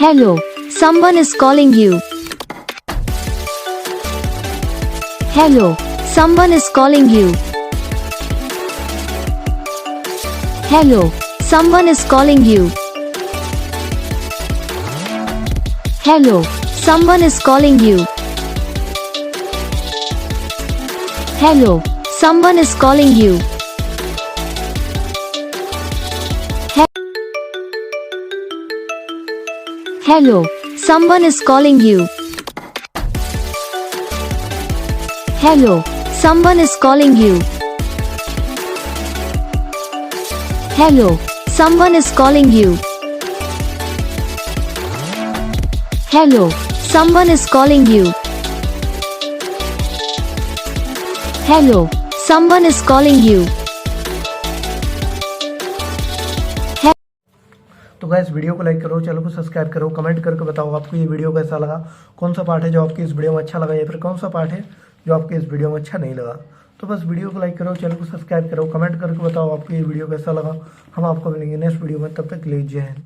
Hello, someone is calling you. Hello, someone is calling you. Hello, someone is calling you. Hello, someone is calling you. Hello, someone is calling you. Hello, someone is calling you. Hello, someone is calling you. Hello, someone is calling you. Hello, someone is calling you. Hello, someone is calling you. तो guys video को like करो, channel को subscribe करो, comment करके बताओ आपको ये video कैसा लगा, कौन सा पार्ट है जो आपकी इस वीडियो में अच्छा लगा या फिर कौन सा पार्ट है जो आपके इस वीडियो में अच्छा नहीं लगा। तो बस वीडियो को लाइक करो, चैनल को सब्सक्राइब करो, कमेंट करके बताओ आपको ये वीडियो कैसा लगा। हम आपको मिलेंगे नेक्स्ट वीडियो में, तब तक के लिए जय हिंद।